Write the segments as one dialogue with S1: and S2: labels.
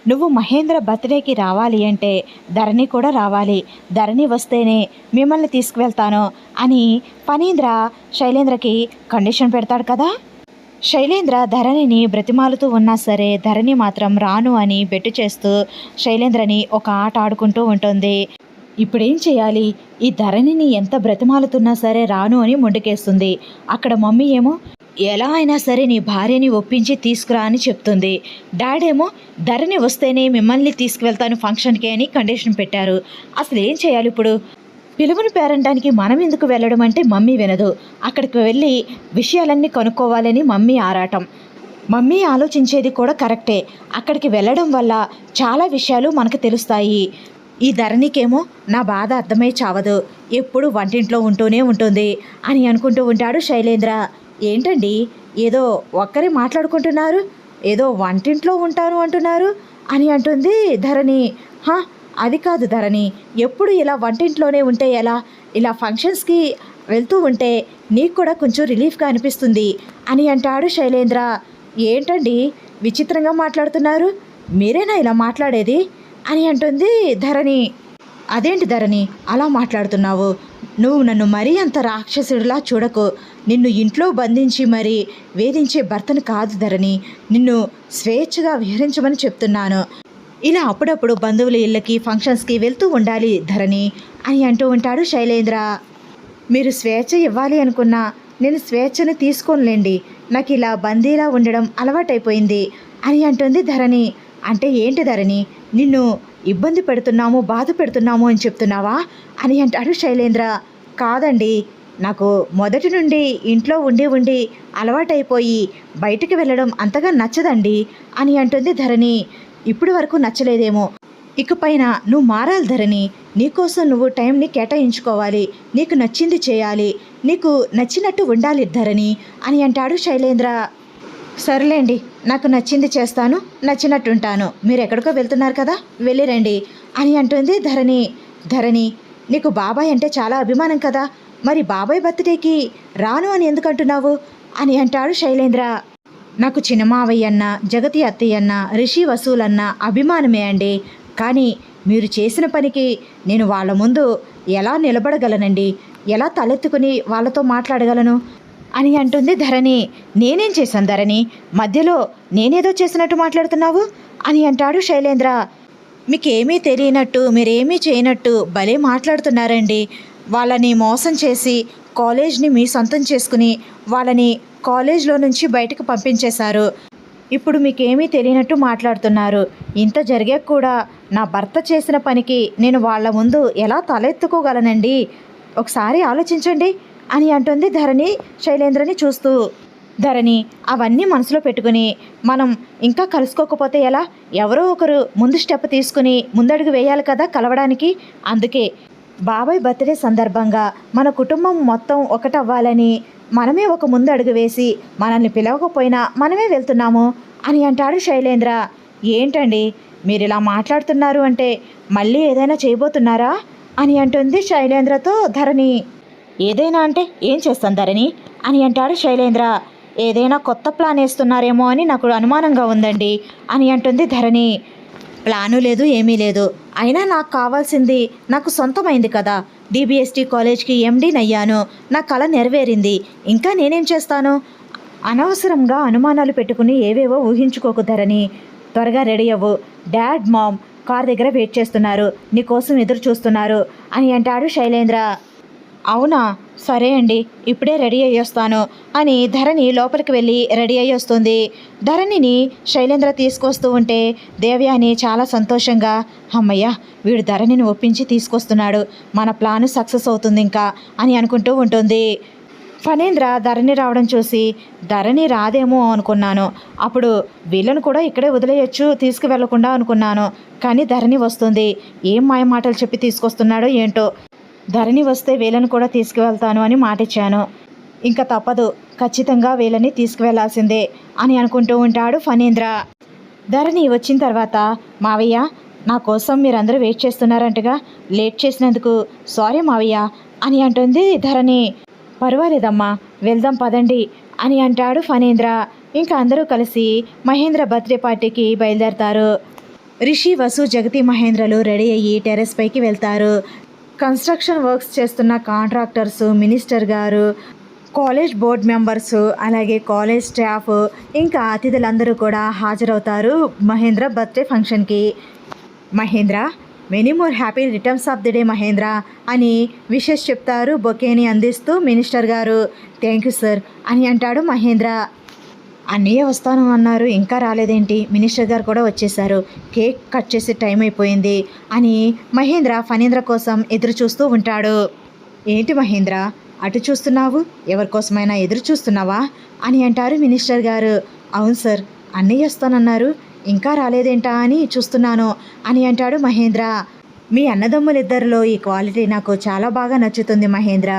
S1: నువ్వు మహేంద్ర బర్త్డేకి రావాలి అంటే ధరణి కూడా రావాలి, ధరణి వస్తేనే మిమ్మల్ని తీసుకువెళ్తాను అని ఫణీంద్ర శైలేంద్రకి కండిషన్ పెడతాడు కదా. శైలేంద్ర ధరణిని బ్రతిమాలుతూ ఉన్నా సరే ధరణి మాత్రం రాను అని బెట్టు చేస్తూ శైలేంద్రని ఒక ఆట ఆడుకుంటూ ఉంటుంది. ఇప్పుడేం చేయాలి? ఈ ధరణిని ఎంత బ్రతిమాలుతున్నా సరే రాను అని మొండికేస్తుంది. అక్కడ మమ్మీ ఏమో ఎలా అయినా సరే నీ భార్యని ఒప్పించి తీసుకురా అని చెప్తుంది. డాడేమో ధరణి వస్తేనే మిమ్మల్ని తీసుకువెళ్తాను ఫంక్షన్కి అని కండిషన్ పెట్టారు. అసలు ఏం చేయాలి ఇప్పుడు? పిలుపుని పేరంటానికి మనం ఎందుకు వెళ్ళడం అంటే మమ్మీ వినదు. అక్కడికి వెళ్ళి విషయాలన్నీ కనుక్కోవాలని మమ్మీ ఆరాటం. మమ్మీ ఆలోచించేది కూడా కరెక్టే. అక్కడికి వెళ్ళడం వల్ల చాలా విషయాలు మనకు తెలుస్తాయి. ఈ ధరణికేమో నా బాధ అర్థమై చావదు, ఎప్పుడు వంటింట్లో ఉంటూనే ఉంటుంది అని అనుకుంటూ ఉంటాడు శైలేంద్ర. ఏంటండి ఏదో ఒక్కరే మాట్లాడుకుంటున్నారు, ఏదో వంటింట్లో ఉంటాను అంటున్నారు అని అంటుంది ధరణి. అది కాదు ధరణి, ఎప్పుడు ఇలా వంటింట్లోనే ఉంటే ఎలా? ఇలా ఫంక్షన్స్కి వెళ్తూ ఉంటే నీకు కూడా కొంచెం రిలీఫ్గా అనిపిస్తుంది అని అంటాడు శైలేంద్ర. ఏంటండి విచిత్రంగా మాట్లాడుతున్నారు, మీరేనా ఇలా మాట్లాడేది అని అంటుంది ధరణి. అదేంటి ధరణి అలా మాట్లాడుతున్నావు? నువ్వు నన్ను మరీ అంత రాక్షసుడిలా చూడకు. నిన్ను ఇంట్లో బంధించి మరీ వేధించే భర్తను కాదు ధరణి, నిన్ను స్వేచ్ఛగా విహరించమని చెప్తున్నాను. ఇలా అప్పుడప్పుడు బంధువుల ఇళ్ళకి ఫంక్షన్స్కి వెళ్తూ ఉండాలి ధరణి అని అంటూ ఉంటాడు శైలేంద్ర. మీరు స్వేచ్ఛ ఇవ్వాలి అనుకున్నా నేను స్వేచ్ఛను తీసుకోనులేండి, నాకు ఇలా బందీలా ఉండడం అలవాటైపోయింది అని అంటుంది ధరణి. అంటే ఏంటి ధరణి, నిన్ను ఇబ్బంది పెడుతున్నాము బాధ పెడుతున్నాము అని చెప్తున్నావా అని అంటాడు శైలేంద్ర. కాదండి, నాకు మొదటి నుండి ఇంట్లో ఉండి ఉండి అలవాటైపోయి బయటికి వెళ్ళడం అంతగా నచ్చదండి అని అంటుంది ధరణి. ఇప్పటి వరకు నచ్చలేదేమో, ఇకపైన నువ్వు మారాలి ధరణి. నీకోసం నువ్వు టైంని కేటాయించుకోవాలి, నీకు నచ్చింది చేయాలి, నీకు నచ్చినట్టు ఉండాలి ధరణి అని అంటాడు శైలేంద్ర. సరేలేండి, నాకు నచ్చింది చేస్తాను, నచ్చినట్టు ఉంటాను, మీరు ఎక్కడికో వెళ్తున్నారు కదా వెళ్ళిరండి అని అంటుంది ధరణి. ధరణి నీకు బాబాయ్ అంటే చాలా అభిమానం కదా, మరి బాబాయ్ బర్త్డేకి రాను అని ఎందుకు అంటున్నావు అని అంటాడు శైలేంద్ర. నాకు చిన్నమావయ్య అన్న, జగతి అత్తయ్య అన్న, రిషి వసూలన్న అభిమానమే అండి, కానీ మీరు చేసిన పనికి నేను వాళ్ళ ముందు ఎలా నిలబడగలనండి, ఎలా తలెత్తుకుని వాళ్ళతో మాట్లాడగలను అని అంటుంది ధరణి. నేనేం చేశాను ధరణి, మధ్యలో నేనేదో చేసినట్టు మాట్లాడుతున్నావు అని అంటాడు శైలేంద్ర. మీకేమీ తెలియనట్టు మీరేమీ చేయనట్టు భలే మాట్లాడుతున్నారండి. వాళ్ళని మోసం చేసి కాలేజ్ని మీ సొంతం చేసుకుని వాళ్ళని కాలేజ్లో నుంచి బయటకు పంపించేశారు. ఇప్పుడు మీకేమీ తెలియనట్టు మాట్లాడుతున్నారు. ఇంత జరిగాక కూడా నా భర్త చేసిన పనికి నేను వాళ్ళ ముందు ఎలా తలెత్తుకోగలనండి, ఒకసారి ఆలోచించండి అని అంటుంది ధరణి శైలేంద్రని చూస్తూ. ధరణి అవన్నీ మనసులో పెట్టుకుని మనం ఇంకా కలుసుకోకపోతే ఎలా? ఎవరో ఒకరు ముందు స్టెప్ తీసుకుని ముందడుగు వేయాలి కదా కలవడానికి. అందుకే బాబాయ్ బర్త్డే సందర్భంగా మన కుటుంబం మొత్తం ఒకటవ్వాలని మనమే ఒక ముందు అడుగు వేసి మనల్ని పిలవకపోయినా మనమే వెళ్తున్నాము అని అంటాడు శైలేంద్ర. ఏంటండి మీరు ఇలా మాట్లాడుతున్నారు అంటే మళ్ళీ ఏదైనా చేయబోతున్నారా అని అంటుంది శైలేంద్రతో ధరణి. ఏదైనా అంటే ఏం చేస్తాను ధరణి అని అంటాడు శైలేంద్ర. ఏదైనా కొత్త ప్లాన్ వేస్తున్నారేమో అని నాకు అనుమానంగా ఉందండి అని అంటుంది ధరణి. ప్లాను లేదు ఏమీ లేదు, అయినా నాకు కావాల్సింది నాకు సొంతమైంది కదా, డిబిఎస్టీ కాలేజ్కి ఎండీని అయ్యాను, నా కళ నెరవేరింది, ఇంకా నేనేం చేస్తాను? అనవసరంగా అనుమానాలు పెట్టుకుని ఏవేవో ఊహించుకోకు ధరణి, త్వరగా రెడీ అవ్వు, డాడ్ మామ్ కార్ దగ్గర వెయిట్ చేస్తున్నారు, నీకోసం ఎదురు చూస్తున్నారు అని అంటాడు శైలేంద్ర. అవునా, సరే అండి, ఇప్పుడే రెడీ అయ్యొస్తాను అని ధరణి లోపలికి వెళ్ళి రెడీ అయ్యి వస్తుంది. ధరణిని శైలేంద్ర తీసుకొస్తూ ఉంటే దేవయాని చాలా సంతోషంగా, అమ్మయ్య వీడు ధరణిని ఒప్పించి తీసుకొస్తున్నాడు, మన ప్లాను సక్సెస్ అవుతుంది ఇంకా అని అనుకుంటూ ఉంటుంది. ఫణీంద్ర ధరణి రావడం చూసి ధరణి రాదేమో అనుకున్నాను, అప్పుడు వీళ్ళను కూడా ఇక్కడే వదిలేయచ్చు తీసుకువెళ్లకుండా అనుకున్నాను, కానీ ధరణి వస్తుంది, ఏం మాయ మాటలు చెప్పి తీసుకొస్తున్నాడో ఏంటో, ధరణి వస్తే వీళ్ళని కూడా తీసుకువెళ్తాను అని మాటిచ్చాను, ఇంకా తప్పదు ఖచ్చితంగా వీళ్ళని తీసుకువెళ్లాల్సిందే అని అనుకుంటూ ఉంటాడు ఫణీంద్ర. ధరణి వచ్చిన తర్వాత మావయ్య నా కోసం మీరందరూ వెయిట్ చేస్తున్నారంటగా, లేట్ చేసినందుకు సారీ మావయ్య అని అంటుంది ధరణి. పర్వాలేదమ్మా వెళ్దాం పదండి అని అంటాడు ఫణీంద్ర. ఇంకా అందరూ కలిసి మహేంద్ర బర్త్డే పార్టీకి బయలుదేరతారు. రిషి, వసు, జగతి, మహేంద్రలు రెడీ అయ్యి టెర్రస్ పైకి వెళ్తారు. కన్స్ట్రక్షన్ వర్క్స్ చేస్తున్న కాంట్రాక్టర్స్, మినిస్టర్ గారు, కాలేజ్ బోర్డ్ మెంబర్స్, అలాగే కాలేజ్ స్టాఫ్, ఇంకా అతిథులందరూ కూడా హాజరవుతారు మహేంద్ర బర్త్డే ఫంక్షన్కి. Mahendra, many more happy returns of the day Mahendra అని విషెస్ చెప్తారు బొకేని అందిస్తూ మినిస్టర్ గారు. థ్యాంక్ యూ సార్ అని అంటాడు మహేంద్ర. అన్నయ్య వస్తాను అన్నారు, ఇంకా రాలేదేంటి? మినిస్టర్ గారు కూడా వచ్చేసారు, కేక్ కట్ చేసే టైం అయిపోయింది అని మహేంద్ర ఫణీంద్ర కోసం ఎదురు చూస్తూ ఉంటాడు. ఏంటి మహేంద్ర అటు చూస్తున్నావు, ఎవరికోసమైనా ఎదురు చూస్తున్నావా అని అంటారు మినిస్టర్ గారు. అవును సార్, అన్నయ్య వస్తానన్నారు, ఇంకా రాలేదేంటా అని చూస్తున్నాను అని అంటాడు మహేంద్ర. మీ అన్నదమ్ములిద్దరిలో ఈ క్వాలిటీ నాకు చాలా బాగా నచ్చుతుంది మహేంద్ర.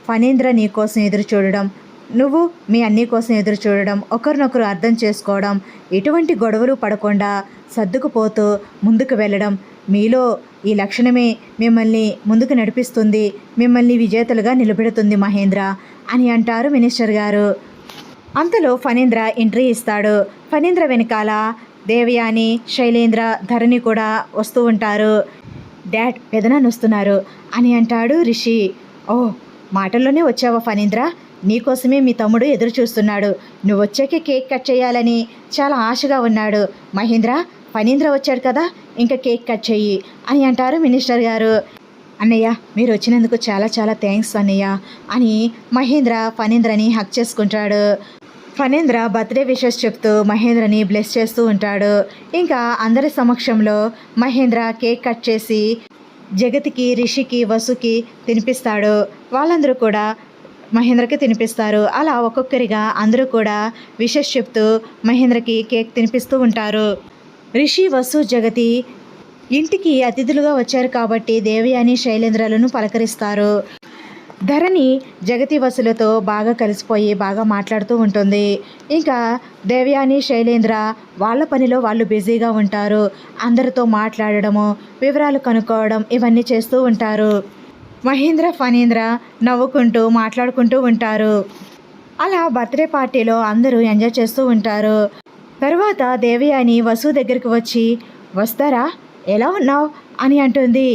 S1: ఫణీంద్ర నీ కోసం ఎదురు చూడడం, నువ్వు మీ అన్నీ కోసం ఎదురు చూడడం, ఒకరినొకరు అర్థం చేసుకోవడం, ఎటువంటి గొడవలు పడకుండా సర్దుకుపోతూ ముందుకు వెళ్ళడం, మీలో ఈ లక్షణమే మిమ్మల్ని ముందుకు నడిపిస్తుంది, మిమ్మల్ని విజేతలుగా నిలబెడుతుంది మహేంద్ర అని అంటారు మినిస్టర్ గారు. అంతలో ఫణీంద్ర ఎంట్రీ ఇస్తాడు. ఫణీంద్ర వెనకాల దేవయాని, శైలేంద్ర, ధరణి కూడా వస్తూ ఉంటారు. డాడ్, పెదనాన్న వస్తున్నారు అని అంటాడు రిషి. ఓ, మాటల్లోనే వచ్చావా ఫణీంద్ర? నీకోసమే మీ తమ్ముడు ఎదురు చూస్తున్నాడు, నువ్వు వచ్చాకే కేక్ కట్ చేయాలని చాలా ఆశగా ఉన్నాడు. మహేంద్ర, ఫణీంద్ర వచ్చాడు కదా, ఇంకా కేక్ కట్ చెయ్యి అని అంటారు మినిస్టర్ గారు. అన్నయ్య, మీరు వచ్చినందుకు చాలా చాలా థ్యాంక్స్ అన్నయ్య అని మహేంద్ర ఫణీంద్రని హక్ చేసుకుంటాడు. ఫణీంద్ర బర్త్డే విషెస్ చెప్తూ మహేంద్రని బ్లెస్ చేస్తూ ఉంటాడు. ఇంకా అందరి సమక్షంలో మహేంద్ర కేక్ కట్ చేసి జగతికి, రిషికి, వసుకి తినిపిస్తాడు. వాళ్ళందరూ కూడా మహేంద్రకి తినిపిస్తారు. అలా ఒక్కొక్కరిగా అందరూ కూడా విషెస్ చెప్తూ మహేంద్రకి కేక్ తినిపిస్తూ ఉంటారు. రిషి, వసు, జగతి ఇంటికి అతిథులుగా వచ్చారు కాబట్టి దేవయాని, శైలేంద్రలను పలకరిస్తారు. ధరణి జగతి, వసులతో బాగా కలిసిపోయి బాగా మాట్లాడుతూ ఉంటుంది. ఇంకా దేవయాని, శైలేంద్ర వాళ్ళ పనిలో వాళ్ళు బిజీగా ఉంటారు. అందరితో మాట్లాడడము, వివరాలు కనుక్కోవడం ఇవన్నీ చేస్తూ ఉంటారు. మహేంద్ర, ఫణీంద్ర నవ్వుకుంటూ మాట్లాడుకుంటూ ఉంటారు. అలా బర్త్డే పార్టీలో అందరూ ఎంజాయ్ చేస్తూ ఉంటారు. తర్వాత దేవయాని వసు దగ్గరికి వచ్చి, వస్తారా, ఎలా ఉన్నావు అని అంటుంది.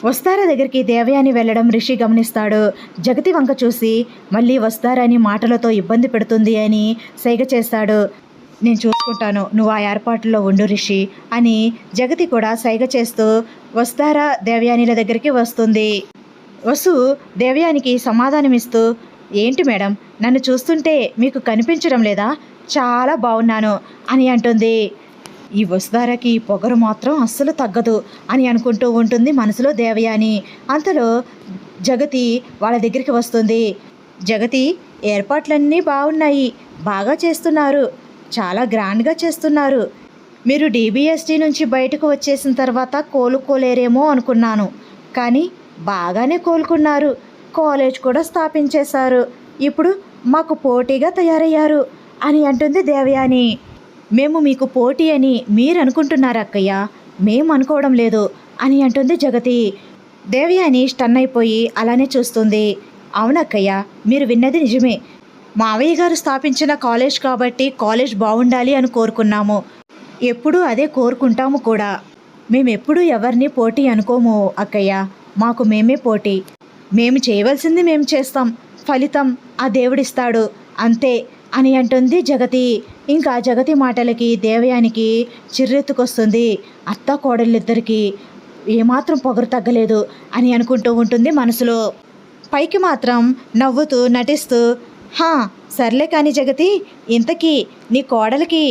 S1: వస్తారా దగ్గరికి దేవయాని వెళ్ళడం రిషి గమనిస్తాడు. జగతి వంక చూసి మళ్ళీ వస్తారని మాటలతో ఇబ్బంది పెడుతుంది అని సైగ చేస్తాడు. నేను చూసుకుంటాను, నువ్వు ఆ ఏర్పాట్లలో ఉండు రిషి అని జగతి కూడా సైగ చేస్తూ వస్తారా దేవయానిల దగ్గరికి వస్తుంది. వసు దేవయానికి సమాధానమిస్తూ, ఏంటి మేడం, నన్ను చూస్తుంటే మీకు కనిపించడం లేదా? చాలా బాగున్నాను అని అంటుంది. ఈ వసుధారకి పొగరు మాత్రం అస్సలు తగ్గదు అని అనుకుంటూ ఉంటుంది మనసులో దేవయాని. అంతలో జగతి వాళ్ళ దగ్గరికి వస్తుంది. జగతి, ఏర్పాట్లన్నీ బాగున్నాయి, బాగా చేస్తున్నారు, చాలా గ్రాండ్గా చేస్తున్నారు. మీరు డిబిఎస్టీ నుంచి బయటకు వచ్చేసిన తర్వాత కోలుకోలేరేమో అనుకున్నాను, కానీ బాగానే కోలుకున్నారు. కాలేజ్ కూడా స్థాపించేశారు, ఇప్పుడు మాకు పోటీగా తయారయ్యారు అని అంటుంది దేవయాని. మేము మీకు పోటీ అని మీరు అనుకుంటున్నారు అక్కయ్య, మేము అనుకోవడం లేదు అని అంటుంది జగతి. దేవయాని స్టన్ అయిపోయి అలానే చూస్తుంది. అవునక్కయ్య, మీరు విన్నది నిజమే. మావయ్య గారు స్థాపించిన కాలేజ్ కాబట్టి కాలేజ్ బాగుండాలి అని కోరుకున్నాము, ఎప్పుడూ అదే కోరుకుంటాము కూడా. మేమెప్పుడూ ఎవరిని పోటీ అనుకోము అక్కయ్య, మాకు మేమే పోటీ. మేము చేయవలసింది మేము చేస్తాం, ఫలితం ఆ దేవుడిస్తాడు అంతే అని అంటుంది జగతి. ఇంకా జగతి మాటలకి దేవయానికి చిర్రెత్తుకొస్తుంది. అత్త కోడళ్ళిద్దరికీ ఏమాత్రం పొగరు తగ్గలేదు అని అనుకుంటూ ఉంటుంది మనసులో. పైకి మాత్రం నవ్వుతూ నటిస్తూ, హా సర్లే కానీ జగతి, ఇంతకీ నీ కోడలికి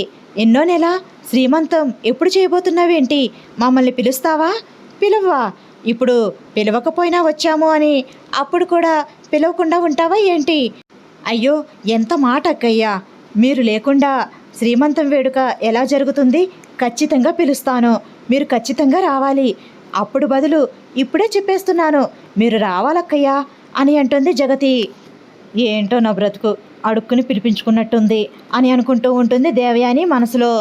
S1: ఎన్నో నెల శ్రీమంతం ఎప్పుడు చేయబోతున్నావేంటి? మమ్మల్ని పిలుస్తావా? పిలవ్వా? ఇప్పుడు పిలవకపోయినా వచ్చాము అని అప్పుడు కూడా పిలవకుండా ఉంటావా ఏంటి? అయ్యో, ఎంత మాట అక్కయ్యా, మీరు లేకుండా శ్రీమంతం వేడుక ఎలా జరుగుతుంది? ఖచ్చితంగా పిలుస్తాను, మీరు ఖచ్చితంగా రావాలి. అప్పుడు బదులు ఇప్పుడే చెప్పేస్తున్నాను, మీరు రావాలక్కయ్యా అని అంటుంది జగతి. ఏంటో నా బ్రతుకు, అడుక్కుని పిలిపించుకున్నట్టుంది అని అనుకుంటూ ఉంటుంది దేవయాని మనసులో.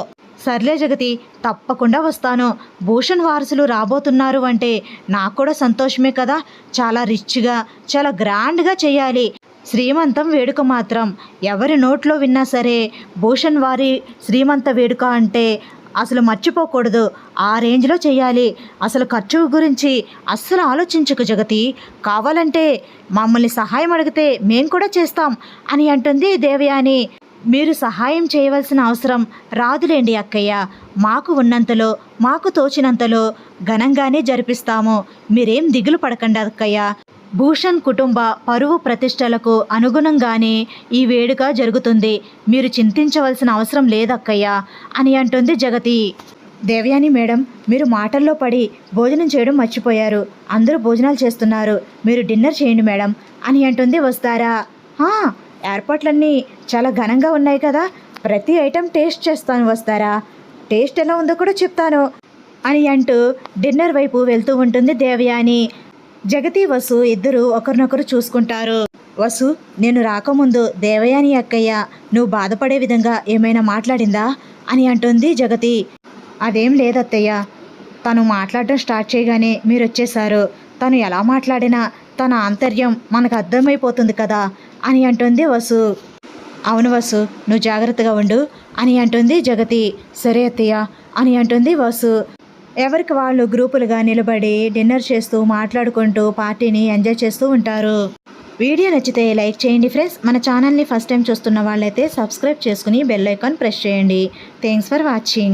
S1: సర్లే జగతి, తప్పకుండా వస్తాను. భూషణ్ వారసులు రాబోతున్నారు అంటే నాకు కూడా సంతోషమే కదా. చాలా రిచ్గా, చాలా గ్రాండ్గా చేయాలి. శ్రీమంతం వేడుక మాత్రం ఎవరి నోట్లో విన్నా సరే భూషణ్ వారి శ్రీమంత వేడుక అంటే అసలు మర్చిపోకూడదు, ఆ రేంజ్లో చేయాలి. అసలు ఖర్చు గురించి అస్సలు ఆలోచించకు జగతి, కావాలంటే మమ్మల్ని సహాయం అడిగితే మేము కూడా చేస్తాం అని అంటుంది దేవయాని. మీరు సహాయం చేయవలసిన అవసరం రాదులేండి అక్కయ్య, మాకు ఉన్నంతలో మాకు తోచినంతలో ఘనంగానే జరిపిస్తాము. మీరేం దిగులు పడకండి అక్కయ్య. భూషణ్ కుటుంబ పరువు ప్రతిష్టలకు అనుగుణంగానే ఈ వేడుక జరుగుతుంది. మీరు చింతించవలసిన అవసరం లేదక్కయ్య అని అంటుంది జగతి. దేవయాని మేడం, మీరు మాటల్లో పడి భోజనం చేయడం మర్చిపోయారు. అందరూ భోజనాలు చేస్తున్నారు, మీరు డిన్నర్ చేయండి మేడం అని అంటుంది వస్తారా. ఏర్పాట్లన్నీ చాలా ఘనంగా ఉన్నాయి కదా, ప్రతి ఐటెం టేస్ట్ చేస్తాను వస్తారా, టేస్ట్ ఎలా ఉందో కూడా చెప్తాను అని అంటూ డిన్నర్ వైపు వెళ్తూ ఉంటుంది దేవయాని. జగతి వసు ఇద్దరు ఒకరినొకరు చూసుకుంటారు. వసు, నేను రాకముందు దేవయాని అక్కయ్య నువ్వు బాధపడే విధంగా ఏమైనా మాట్లాడిందా అని అంటుంది జగతి. అదేం లేదత్తయ్య, తను మాట్లాడడం స్టార్ట్ చేయగానే మీరు వచ్చేశారు. తను ఎలా మాట్లాడినా తన ఆంతర్యం మనకు అర్థమైపోతుంది కదా అని అంటుంది వసు. అవును వసు, నువ్వు జాగ్రత్తగా ఉండు అని అంటుంది జగతి. సరే అత్తయ్య అని అంటుంది వసు. ఎవరికి వాళ్ళు గ్రూపులుగా నిలబడి డిన్నర్ చేస్తూ మాట్లాడుకుంటూ పార్టీని ఎంజాయ్ చేస్తూ ఉంటారు. వీడియో నచ్చితే లైక్ చేయండి ఫ్రెండ్స్. మన ఛానల్ని ఫస్ట్ టైం చూస్తున్న వాళ్ళైతే సబ్స్క్రైబ్ చేసుకుని బెల్ ఐకాన్ ప్రెస్ చేయండి. Thanks for watching.